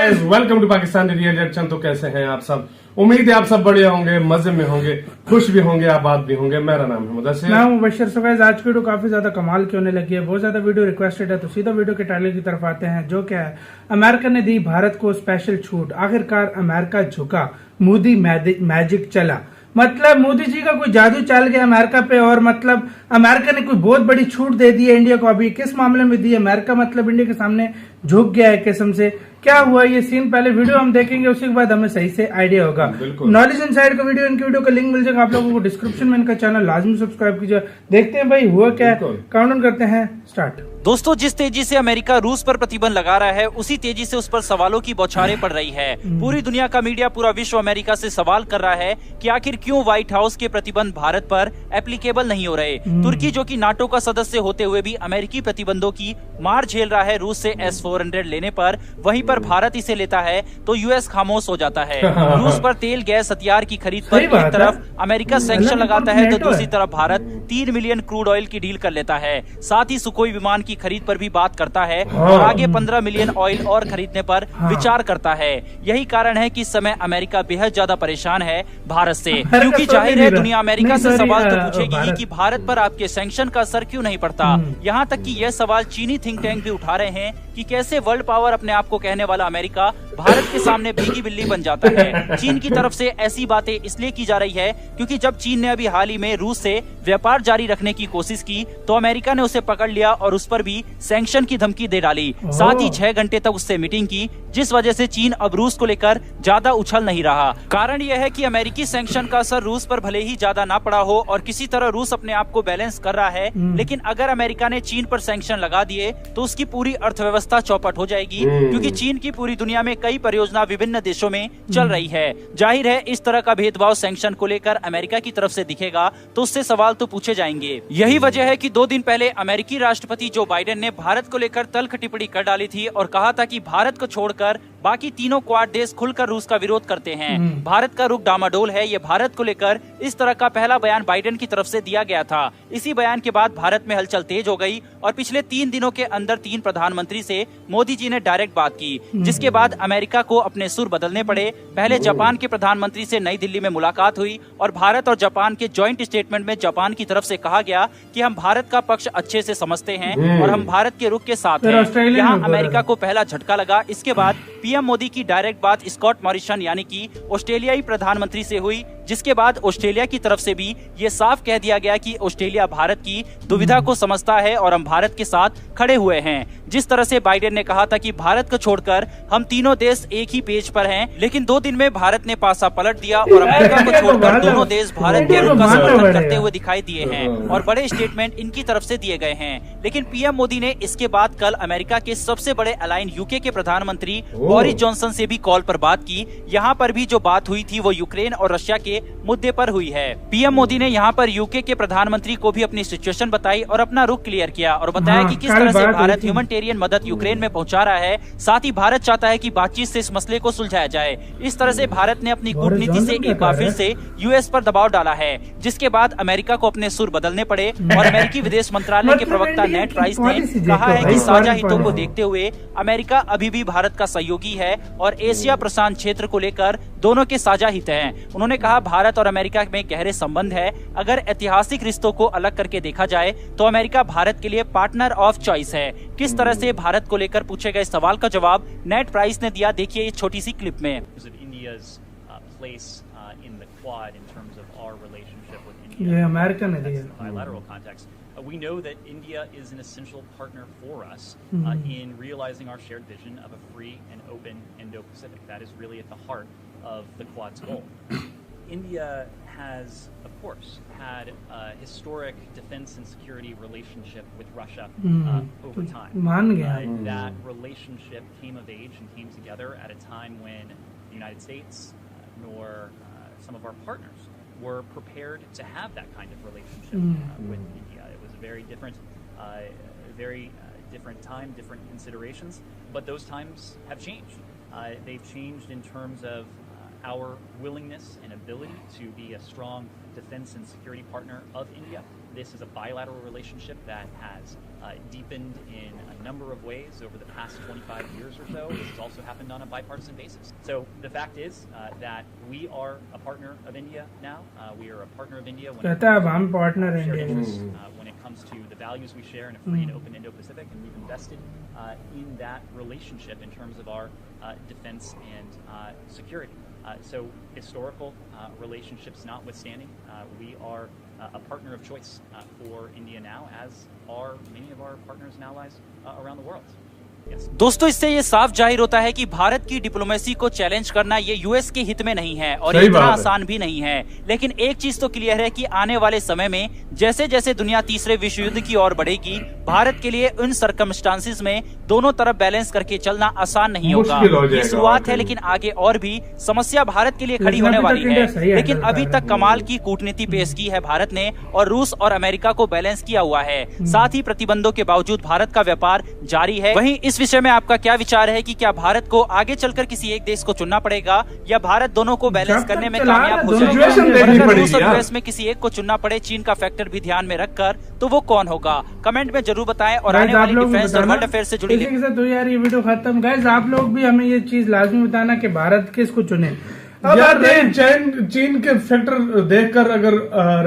Guys, welcome to Pakistani real reaction. तो कैसे हैं आप सब? उम्मीद है आप सब बढ़िया होंगे, मजे में होंगे, खुश भी होंगे, आबाद भी होंगे। मेरा नाम है मुदस्सिर, मैं हूं मुबशर। सो गाइस, आज की वीडियो काफी ज्यादा कमाल की होने लगी है, बहुत ज्यादा वीडियो रिक्वेस्टेड है, तो सीधा वीडियो के टाइटल की तरफ आते हैं, जो क्या है, अमेरिका ने दी भारत को स्पेशल छूट, आखिरकार अमेरिका झुका, मोदी मैजिक चला। मतलब मोदी जी का कोई जादू चल गया अमेरिका पे, और मतलब अमेरिका ने कोई बहुत बड़ी छूट दे दी है इंडिया को। अभी किस मामले में दी अमेरिका, मतलब इंडिया के सामने झुक गया है किस्म से। क्या हुआ ये सीन, पहले वीडियो हम देखेंगे, उसके बाद हमें सही से आइडिया होगा। नॉलेज इनसाइड का वीडियो, इनकी वीडियो का लिंक मिल जाएगा आप लोगों को डिस्क्रिप्शन में। इनका चैनल लाजमी सब्सक्राइब कीजिए। देखते हैं भाई हुआ क्या है, काउंटडाउन करते हैं, स्टार्ट। दोस्तों, जिस तेजी से अमेरिका रूस पर प्रतिबंध लगा रहा है, उसी तेजी से उस पर सवालों की बौछारें पड़ रही है। पूरी दुनिया का मीडिया, पूरा विश्व अमेरिका से सवाल कर रहा है कि आखिर क्यों व्हाइट हाउस के प्रतिबंध भारत पर एप्लीकेबल नहीं हो रहे। तुर्की, जो कि नाटो का सदस्य होते हुए भी अमेरिकी प्रतिबंधों की मार झेल रहा है रूस से S-400 लेने पर, वहीं पर भारत इसे लेता है तो यूएस खामोश हो जाता है। रूस पर तेल, गैस, हथियार की खरीद पर एक तरफ अमेरिका सैंक्शन लगाता है, तो दूसरी तरफ भारत 3 मिलियन क्रूड ऑयल की डील कर लेता है। साथ ही सुखोई विमान की खरीद पर भी बात करता है और आगे 15 मिलियन ऑयल और खरीदने पर विचार करता है। यही कारण है कि इस समय अमेरिका बेहद ज्यादा परेशान है भारत से, क्योंकि जाहिर है दुनिया अमेरिका से सवाल तो पूछेगी ही कि भारत पर आपके सैंक्शन का असर क्यों नहीं पड़ता। यहाँ तक कि यह सवाल चीनी थिंक टैंक भी उठा रहे हैं कि कैसे वर्ल्ड पावर अपने आप को कहने वाला अमेरिका भारत के सामने भीगी बिल्ली बन जाता है। चीन की तरफ से ऐसी बातें इसलिए की जा रही है क्योंकि जब चीन ने अभी हाल ही में रूस से व्यापार जारी रखने की कोशिश की, तो अमेरिका ने उसे पकड़ लिया और उस पर भी सैंक्शन की धमकी दे डाली। साथ ही 6 घंटे तक उससे मीटिंग की, जिस वजह से चीन अब रूस को लेकर ज्यादा उछल नहीं रहा। कारण यह है कि अमेरिकी सैंक्शन का असर रूस पर भले ही ज्यादा ना पड़ा हो और किसी तरह रूस अपने आप को बैलेंस कर रहा है, लेकिन अगर अमेरिका ने चीन पर सैंक्शन लगा दिए तो उसकी पूरी अर्थव्यवस्था चौपट हो जाएगी, क्योंकि चीन की पूरी दुनिया में कई परियोजना विभिन्न देशों में चल रही है। जाहिर है इस तरह का भेदभाव सैंक्शन को लेकर अमेरिका की तरफ से दिखेगा तो उससे सवाल तो पूछे जाएंगे। यही वजह है कि 2 दिन पहले अमेरिकी राष्ट्रपति जो बाइडेन ने भारत को लेकर तल्ख टिप्पणी कर डाली थी और कहा था कि भारत को छोड़कर बाकी तीनों क्वाड देश खुलकर रूस का विरोध करते हैं। भारत का रुख डामाडोल है, ये भारत को लेकर इस तरह का पहला बयान बाइडेन की तरफ से दिया गया था। इसी बयान के बाद भारत में हलचल तेज हो गई और पिछले 3 दिनों के अंदर 3 प्रधानमंत्री से मोदी जी ने डायरेक्ट बात की, जिसके बाद अमेरिका को अपने सुर बदलने पड़े। पहले जापान के प्रधानमंत्री से नई दिल्ली में मुलाकात हुई और भारत और जापान के ज्वाइंट स्टेटमेंट में जापान की तरफ से कहा गया कि हम भारत का पक्ष अच्छे से समझते हैं और हम भारत के रुख के साथ हैं। यहाँ अमेरिका को पहला झटका लगा। इसके बाद पीएम मोदी की डायरेक्ट बात स्कॉट मॉरिसन यानी कि ऑस्ट्रेलियाई प्रधानमंत्री से हुई, जिसके बाद ऑस्ट्रेलिया की तरफ से भी ये साफ कह दिया गया कि ऑस्ट्रेलिया भारत की दुविधा को समझता है और हम भारत के साथ खड़े हुए हैं। जिस तरह से बाइडेन ने कहा था कि भारत को छोड़कर हम तीनों देश एक ही पेज पर हैं, लेकिन 2 दिन में भारत ने पासा पलट दिया और अमेरिका को छोड़कर दोनों देश भारत के रुख का समर्थन करते हुए दिखाई दिए हैं और बड़े स्टेटमेंट इनकी तरफ से दिए गए हैं। लेकिन पीएम मोदी ने इसके बाद कल अमेरिका के सबसे बड़े अलाइन यूके के प्रधानमंत्री बोरिस जॉनसन से भी कॉल पर बात की। यहाँ पर भी जो बात हुई थी वो यूक्रेन और रशिया के मुद्दे पर हुई है। पीएम मोदी ने यहाँ पर यूके के प्रधानमंत्री को भी अपनी सिचुएशन बताई और अपना रुख क्लियर किया और बताया कि किस तरह से भारत ह्यूमैनिटेरियन मदद यूक्रेन में पहुंचा रहा है। साथ ही भारत चाहता है कि बातचीत से इस मसले को सुलझाया जाए। इस तरह से भारत ने अपनी कूटनीति से एक बार फिर से यूएस पर दबाव डाला है, जिसके बाद अमेरिका को अपने सुर बदलने पड़े और अमेरिकी विदेश मंत्रालय के प्रवक्ता नेड प्राइस ने कहा है कि साझा हितों को देखते हुए अमेरिका अभी भी भारत का सहयोगी है और एशिया प्रशांत क्षेत्र को लेकर दोनों के साझा हित हैं। उन्होंने कहा भारत और अमेरिका में गहरे संबंध है। अगर ऐतिहासिक रिश्तों को अलग करके देखा जाए तो अमेरिका भारत के लिए पार्टनर ऑफ चॉइस है। किस तरह से भारत को लेकर पूछे गए सवाल का जवाब नेड प्राइस ने दिया, देखिए इस छोटी सी क्लिप में। ये अमेरिका ने दिया। We know that India is an essential partner for us in realizing our shared vision of a free and open Indo-Pacific. That is really at the heart of the Quad's goal. India has, of course, had a historic defense and security relationship with Russia over time. That relationship came of age and came together at a time when the United States nor some of our partners were prepared to have that kind of relationship with India. It was a very different time, different considerations, but those times have changed. They've changed in terms of our willingness and ability to be a strong defense and security partner of India. This is a bilateral relationship that has deepened in a number of ways over the past 25 years or so. This has also happened on a bipartisan basis. So the fact is that we are a partner of India now. We are a partner of India when कहता है अब हम partner हैं shared India interests, when it comes to the values we share in a free and open Indo-Pacific, and we've invested in that relationship in terms of our defense and security. So historical relationships notwithstanding, we are a partner of choice for India now, as are many of our partners and allies around the world. Yes. दोस्तों, इससे ये साफ जाहिर होता है कि भारत की diplomacy को चैलेंज करना ये यूएस के हित में नहीं है और सही इतना बात है। आसान भी नहीं है। लेकिन एक चीज तो क्लियर है कि आने वाले समय में जैसे जैसे दुनिया तीसरे विश्व युद्ध की ओर बढ़ेगी, भारत के लिए उन सर्कमस्टांसिस में दोनों तरफ बैलेंस करके चलना आसान नहीं होगा। मुश्किल हो जाएगा ये शुरुआत है, वाकई। लेकिन आगे और भी समस्या भारत के लिए खड़ी लेकिन होने अभी वाली तक इंडिया सही है। है लेकिन चल अभी रहा तक है। कमाल की कूटनीति पेश की है भारत ने और रूस और अमेरिका को बैलेंस किया हुआ है। साथ ही प्रतिबंधों के बावजूद भारत का व्यापार जारी है। वहीं इस विषय में आपका क्या विचार है कि क्या भारत को आगे चलकर किसी एक देश को चुनना पड़ेगा या भारत दोनों को बैलेंस जब तक करने में चला कामयाब रहा हो दोनों जाएगा? situation और देखनी अगर पड़ेगी रूस और यार। यूएस में किसी एक को चुनना पड़े, चीन का फैक्टर भी ध्यान में रखकर, तो वो कौन होगा? कमेंट में जरूर बताएं और आने गाइस आप वाली लोग डिफेंस और बताना वर्ल्ड अफेयर से जुड़ी इसी के साथ तो यार ये वीडियो खत्म। गाइस आप लोग भी हमें ये चीज लाजमी बताना कि भारत किसको चुने। अब यार आते हैं, चीन के फैक्टर देखकर अगर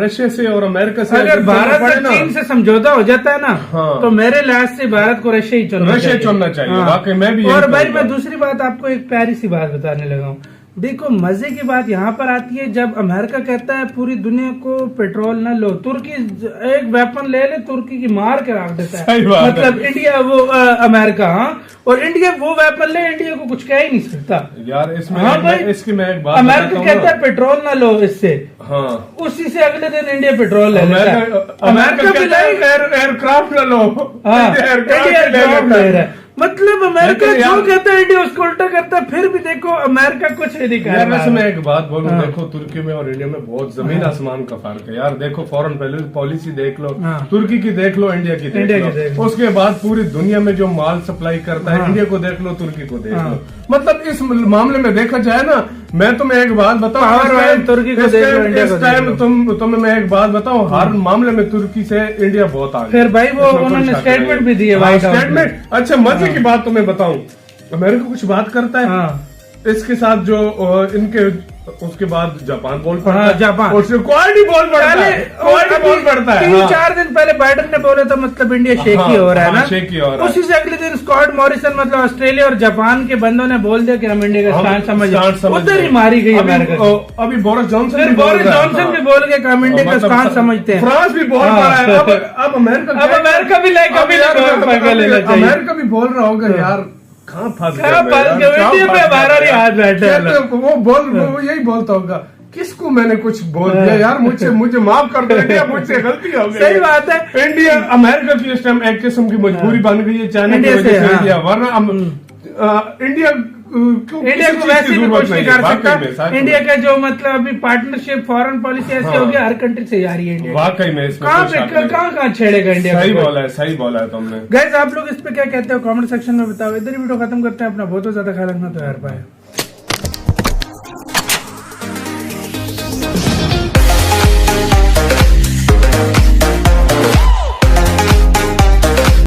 रशिया से और अमेरिका से अगर भारत पड़े और ना, चीन से समझौता हो जाता है ना, हाँ। तो मेरे लिहाज से भारत को रशिया ही चुनना रशिया चुनना चाहिए। वाकई मैं भी यही और भाई कहूंगा। मैं दूसरी बात आपको एक प्यारी सी बात बताने लगा हूँ। देखो मजे की बात यहाँ पर आती है जब अमेरिका कहता है पूरी दुनिया को पेट्रोल न लो, तुर्की एक वेपन ले ले, तुर्की की मार के रख देता है। सही बात है। मतलब इंडिया वो अमेरिका, हाँ, और इंडिया वो वेपन ले, इंडिया को कुछ कह ही नहीं सकता यार इसमें हाँ भाई, इसकी मैं एक बात अमेरिका बताता हूँ कहता है ना। पेट्रोल ना लो इससे, हाँ उसी से अगले दिन इंडिया पेट्रोल ले लेता है। अमेरिका कहता है एयरक्राफ्ट न लो। हाँ, इंडिया इंडिया एयरक्राफ्ट ले जवाब लेता दे है। रहा है। मतलब अमेरिका लेकिन जो यार- कहता है इंडिया उसको उल्टा करता है, फिर भी देखो अमेरिका कुछ नहीं कर यार वैसे रहा मैं है। एक बात बोलूं, हाँ। देखो तुर्की में और इंडिया में बहुत जमीन आसमान का फर्क है यार। देखो फॉरेन पॉलिसी देख लो, हाँ। तुर्की की देख लो, इंडिया की इंडिया की देख देख लो, लो। उसके बाद पूरी दुनिया में जो माल सप्लाई करता है, हाँ। इंडिया को देख लो, तुर्की को देख हाँ। लो। मतलब इस मामले में देखा जाए ना, मैं तुम्हें एक बात बताऊं, पावर इस वाले टाइम- तुर्की को इस देख लो, टाइम- इंडिया इस को देख टाइम लो। तुम्हें मैं एक बात बताऊं, हर मामले में तुर्की से इंडिया बहुत आगे। फिर भाई वो इसमें कोई उन्होंने शक स्टेटमेंट नहीं। भी दी है हाँ, व्हाइट हाउस में। स्टेटमेंट। अच्छा मजे की बात तुम्हें बताऊं, अमेरिका कुछ बात करता है, हाँ। इसके साथ जो इनके उसके बाद जापान बोल पड़ता हाँ, है, जापान। उससे क्वालिटी बोल पड़ता है, क्वालिटी बोल पड़ता है। 3-4 दिन पहले बाइडन ने बोला था मतलब इंडिया शेकी हाँ, हो रहा है हाँ, ना, शेकी हो रहा है। उसी से अगले दिन स्कॉट मॉरिसन मतलब ऑस्ट्रेलिया और जापान के बंदों ने बोल दिया कि हम इंडिया का स्टैंड समझ, उधर ही मारी गई अमेरिका की। अभी बोरिस जॉनसन फिर भी बोल बोरिस रहा है, जॉनसन हाँ। भी बोल गए कि हम इंडिया का मतलब स्टैंड समझते हैं। फ्रांस भी बोल हाँ। रहा है। अब अमेरिका भी लाइक अभी लेना चाहिए। अमेरिका भी बोल रहा होगा यार कहाँ फंस कहाँ फंस गए? इंडिया पे हमारा नहीं हाथ बैठा है। वो यही बोलता होगा, किसको मैंने कुछ बोल दिया यार, मुझे माफ कर दो इंडिया, मुझसे गलती हो गई। सही बात है। इंडिया अमेरिका की इस टाइम एक किस्म की मजबूरी बन गई है चाइना की इंडिया वजह से, से हाँ। इंडिया, वरना इंडिया इंडिया को वैसे भी कुछ नहीं कर सकता। इंडिया का जो मतलब अभी पार्टनरशिप फॉरेन पॉलिसी ऐसी हाँ। हो गया, हर कंट्री से जा रही है इंडिया। वाकई में इसमें कहाँ कोई शक पे नहीं। कहाँ छेड़ेगा इंडिया सही को? सही बोला है तुमने। गाइस आप लोग इस पे क्या कहते हो कमेंट सेक्शन में बताओ। इधर ही वीडियो खत्म करते हैं। अपना बहुत ज्यादा ख्याल रखना, तो यार बाय।